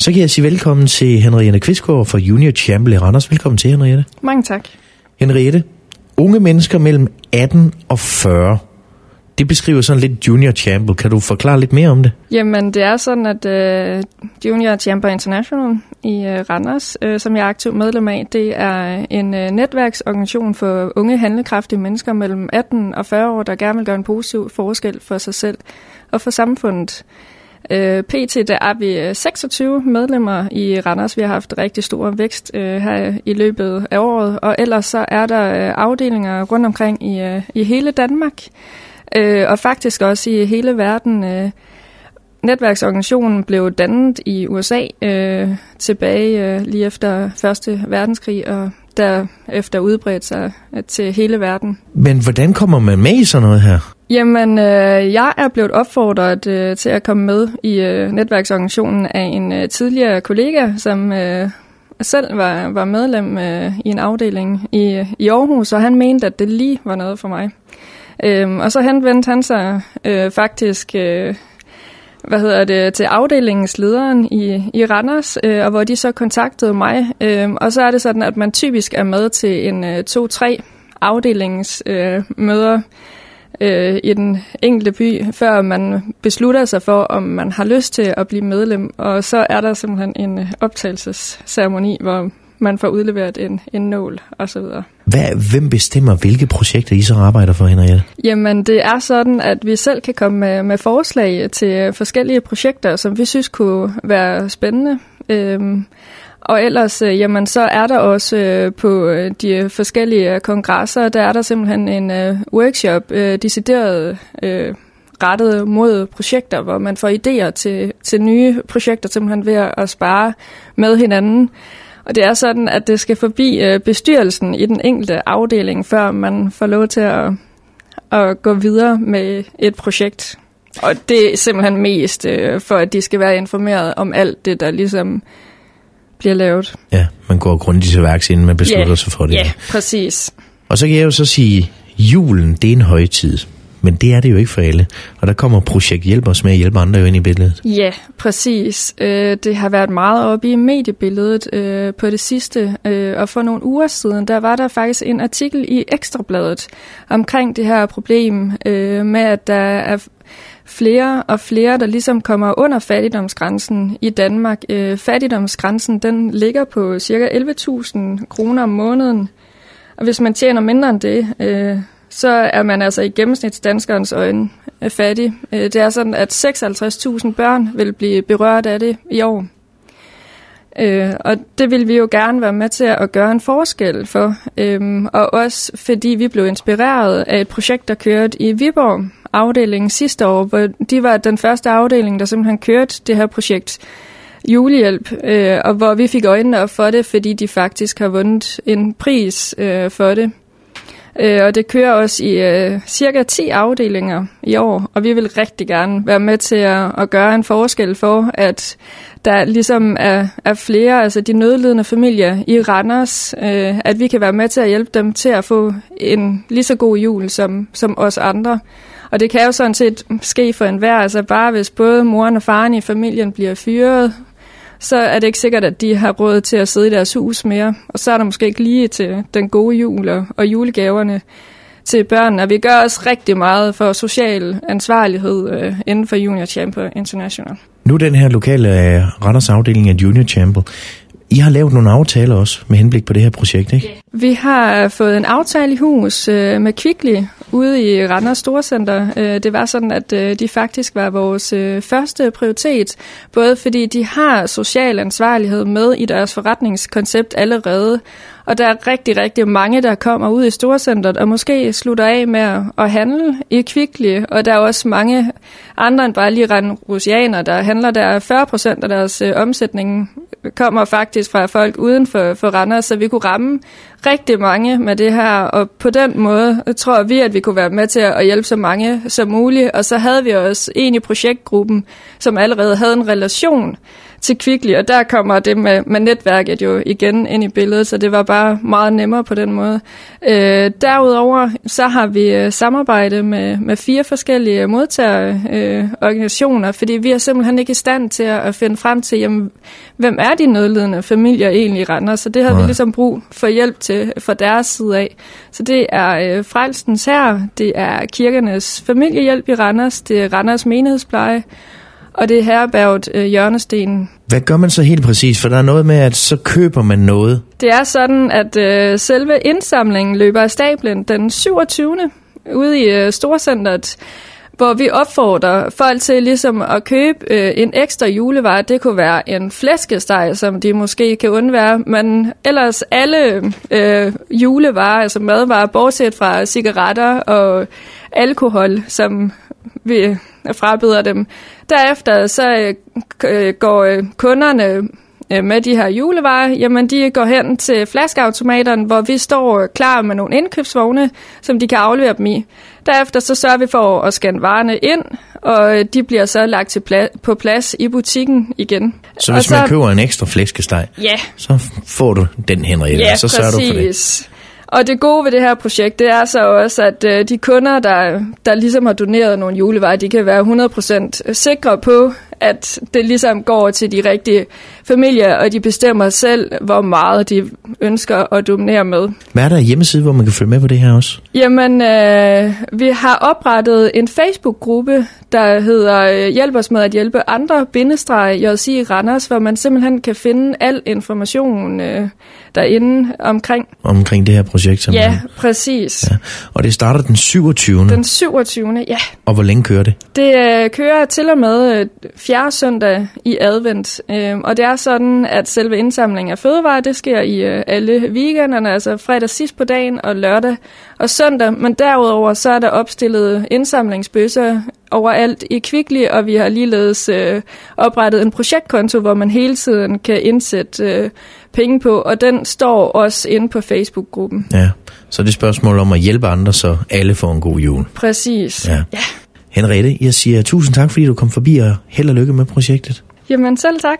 Så kan jeg sige velkommen til Henriette Kvistgaard fra Junior Champion i Randers. Velkommen til, Henriette. Mange tak. Henriette, unge mennesker mellem 18 og 40, det beskriver sådan lidt Junior Champion. Kan du forklare lidt mere om det? Jamen, det er sådan, at Junior Champion International i Randers, som jeg er aktiv medlem af, det er en netværksorganisation for unge handlekraftige mennesker mellem 18 og 40 år, der gerne vil gøre en positiv forskel for sig selv og for samfundet. PT, der er vi 26 medlemmer i Randers. Vi har haft rigtig stor vækst her i løbet af året, og ellers så er der afdelinger rundt omkring i hele Danmark, og faktisk også i hele verden. Netværksorganisationen blev dannet i USA tilbage lige efter Første Verdenskrig, og derefter udbredt sig til hele verden. Men hvordan kommer man med i sådan noget her? Jamen, jeg er blevet opfordret til at komme med i netværksorganisationen af en tidligere kollega, som selv var medlem i en afdeling i Aarhus, og han mente, at det lige var noget for mig. Og så henvendte han sig faktisk til afdelingens lederen i Randers, og hvor de så kontaktede mig. Og så er det sådan, at man typisk er med til en 2-3 afdelingens møder i den enkelte by, før man beslutter sig for, om man har lyst til at blive medlem. Og så er der simpelthen en optagelsesceremoni, hvor man får udleveret en nål osv. Hvem bestemmer, hvilke projekter I så arbejder for, Henriette? Jamen, det er sådan, at vi selv kan komme med forslag til forskellige projekter, som vi synes kunne være spændende. Og ellers, jamen, så er der også på de forskellige kongresser, der er der simpelthen en workshop, decideret rettet mod projekter, hvor man får idéer til nye projekter, simpelthen ved at spare med hinanden. Og det er sådan, at det skal forbi bestyrelsen i den enkelte afdeling, før man får lov til at gå videre med et projekt. Og det er simpelthen mest for, at de skal være informeret om alt det, der ligesom bliver lavet. Ja, man går grundigt til værks, inden man beslutter sig for det. Ja, præcis. Og så kan jeg jo så sige, julen, det er en højtid. Men det er det jo ikke for alle. Og der kommer projekt Hjælp os med at hjælpe andre jo ind i billedet. Ja, præcis. Det har været meget oppe i mediebilledet på det sidste. Og for nogle uger siden, der var der faktisk en artikel i Ekstrabladet omkring det her problem med, at der er flere og flere, der ligesom kommer under fattigdomsgrænsen i Danmark. Fattigdomsgrænsen, den ligger på ca. 11.000 kroner om måneden. Og hvis man tjener mindre end det, så er man altså i gennemsnitsdanskerens øjne fattig. Det er sådan, at 56.000 børn vil blive berørt af det i år. Og det vil vi jo gerne være med til at gøre en forskel for. Og også fordi vi blev inspireret af et projekt, der kørte i Viborg afdelingen sidste år, hvor de var den første afdeling, der simpelthen kørte det her projekt Julehjælp, og hvor vi fik øjnene op for det, fordi de faktisk har vundet en pris for det. Og det kører også i cirka 10 afdelinger i år, og vi vil rigtig gerne være med til at gøre en forskel for, at der ligesom er flere, altså de nødlidende familier i Randers, at vi kan være med til at hjælpe dem til at få en lige så god jul som os andre. Og det kan jo sådan set ske for enhver, altså bare hvis både moren og faren i familien bliver fyret, så er det ikke sikkert, at de har råd til at sidde i deres hus mere. Og så er der måske ikke lige til den gode jul og julegaverne til børnene. Og vi gør også rigtig meget for social ansvarlighed inden for Junior Champion International. Nu den her lokale Randers afdeling af Junior Champion. I har lavet nogle aftaler også med henblik på det her projekt, ikke? Vi har fået en aftale i hus med Kvickly ude i Randers Storcenter. Det var sådan, at de faktisk var vores første prioritet, både fordi de har social ansvarlighed med i deres forretningskoncept allerede, og der er rigtig, rigtig mange, der kommer ud i Storcenteret og måske slutter af med at handle i Kvickly, og der er også mange andre end bare lige randrusianer, der handler der 40% af deres omsætning kommer faktisk fra folk uden for Randers, så vi kunne ramme rigtig mange med det her, og på den måde tror vi, at vi kunne være med til at hjælpe så mange som muligt, og så havde vi også en i projektgruppen, som allerede havde en relation til Kvickly, og der kommer det med netværket jo igen ind i billedet, så det var bare meget nemmere på den måde. Derudover så har vi samarbejde med 4 forskellige modtagerorganisationer, fordi vi er simpelthen ikke i stand til at finde frem til, jamen, hvem er de nødlidende familier egentlig i Randers, så det havde vi ligesom brug for hjælp til fra deres side af. Så det er Frelsens Hær, det er Kirkernes Familiehjælp i Randers, det er Randers Menighedspleje, og det er herberget Hjørnestenen. Hvad gør man så helt præcis? For der er noget med, at så køber man noget. Det er sådan, at selve indsamlingen løber af stablen den 27. ude i Storcenteret, hvor vi opfordrer folk til ligesom at købe en ekstra julevare. Det kunne være en flæskesteg, som de måske kan undvære, men ellers alle julevarer, altså madvarer, bortset fra cigaretter og alkohol, som vi frabeder dem. Derefter så går kunderne med de her julevarer, jamen de går hen til flaskeautomaterne, hvor vi står klar med nogle indkøbsvogne, som de kan aflevere dem i. Derefter så sørger vi for at scanne varerne ind, og de bliver så lagt på plads i butikken igen. Så hvis man køber en ekstra flæskesteg, så får du den, Henriette, og så sørger du for det. Og det gode ved det her projekt, det er så også, at de kunder, der ligesom har doneret nogle julevarer, de kan være 100% sikre på, at det ligesom går til de rigtige familier, og de bestemmer selv, hvor meget de ønsker at donere med. Hvad er der hjemmeside, hvor man kan følge med på det her også? Jamen, vi har oprettet en Facebook-gruppe, der hedder Hjælp os med at hjælpe andre, JC Randers, hvor man simpelthen kan finde al information derinde omkring det her projekt. Ja, præcis. Ja. Og det starter den 27. Den 27. Ja. Og hvor længe kører det? Det kører til og med 4. søndag i advent. Og det er sådan, at selve indsamlingen af fødevarer, det sker i alle weekenderne, altså fredag sidst på dagen og lørdag og søndag. Men derudover så er der opstillet indsamlingsbøsser overalt i Kvickly, og vi har ligeledes oprettet en projektkonto, hvor man hele tiden kan indsætte penge på, og den står også inde på Facebook-gruppen. Ja, så det er spørgsmål om at hjælpe andre, så alle får en god jul. Præcis. Ja. Henriette, jeg siger tusind tak, fordi du kom forbi, og held og lykke med projektet. Jamen selv tak.